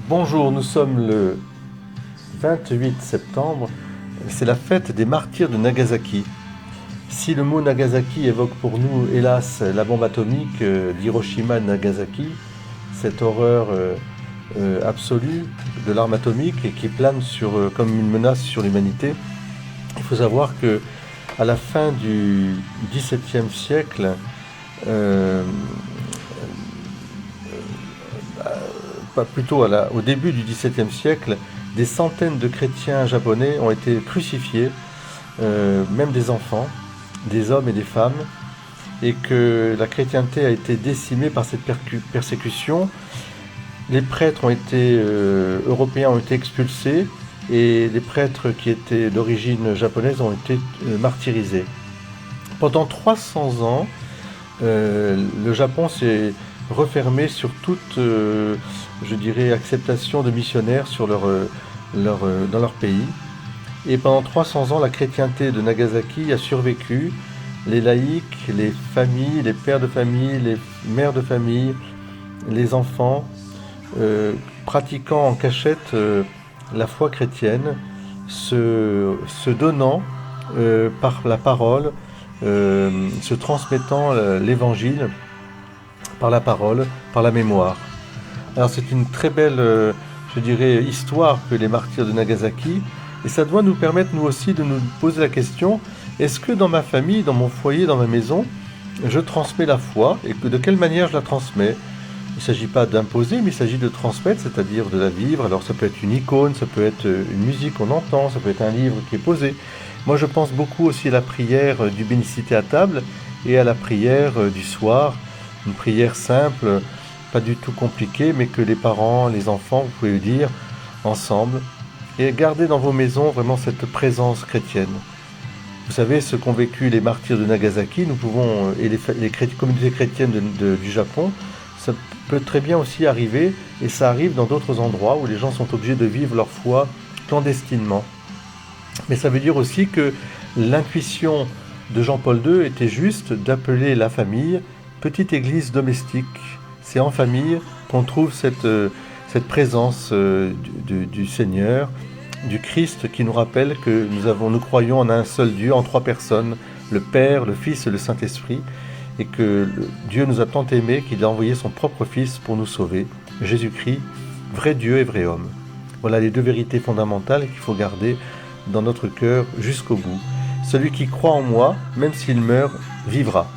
Bonjour, nous sommes le 28 septembre, c'est la fête des martyrs de Nagasaki. Si le mot Nagasaki évoque pour nous, hélas, la bombe atomique d'Hiroshima et de Nagasaki, cette horreur absolue de l'arme atomique et qui plane comme une menace sur l'humanité, il faut savoir que à la fin du XVIIe siècle, plutôt au début du XVIIe siècle, des centaines de chrétiens japonais ont été crucifiés, même des enfants, des hommes et des femmes, et que la chrétienté a été décimée par cette persécution. Les prêtres européens ont été expulsés, et les prêtres qui étaient d'origine japonaise ont été martyrisés. Pendant 300 ans, le Japon s'est refermé sur toute, acceptation de missionnaires dans leur pays. Et pendant 300 ans, la chrétienté de Nagasaki a survécu. Les laïcs, les familles, les pères de famille, les mères de famille, les enfants, pratiquant en cachette la foi chrétienne, se donnant par la parole, se transmettant l'évangile par la parole, par la mémoire. Alors c'est une très belle, histoire que les martyrs de Nagasaki, et ça doit nous permettre nous aussi de nous poser la question, est-ce que dans ma famille, dans mon foyer, dans ma maison, je transmets la foi, et de quelle manière je la transmets? Il ne s'agit pas d'imposer, mais il s'agit de transmettre, c'est-à-dire de la vivre. Alors ça peut être une icône, ça peut être une musique qu'on entend, ça peut être un livre qui est posé. Moi je pense beaucoup aussi à la prière du bénicité à table et à la prière du soir, une prière simple, pas du tout compliquée, mais que les parents, les enfants, vous pouvez dire ensemble, et garder dans vos maisons vraiment cette présence chrétienne. Vous savez, ce qu'ont vécu les martyrs de Nagasaki, nous pouvons, et les communautés chrétiennes du Japon, ça peut très bien aussi arriver, et ça arrive dans d'autres endroits où les gens sont obligés de vivre leur foi clandestinement. Mais ça veut dire aussi que l'intuition de Jean-Paul II était juste d'appeler la famille petite église domestique. C'est en famille qu'on trouve cette présence du Seigneur, du Christ, qui nous rappelle que nous croyons en un seul Dieu, en trois personnes, le Père, le Fils et le Saint-Esprit, et que Dieu nous a tant aimés qu'il a envoyé son propre Fils pour nous sauver, Jésus-Christ, vrai Dieu et vrai homme. Voilà les deux vérités fondamentales qu'il faut garder dans notre cœur jusqu'au bout. Celui qui croit en moi, même s'il meurt, vivra.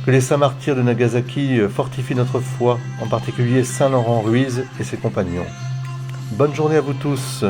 Que les saints martyrs de Nagasaki fortifient notre foi, en particulier Saint Laurent Ruiz et ses compagnons. Bonne journée à vous tous.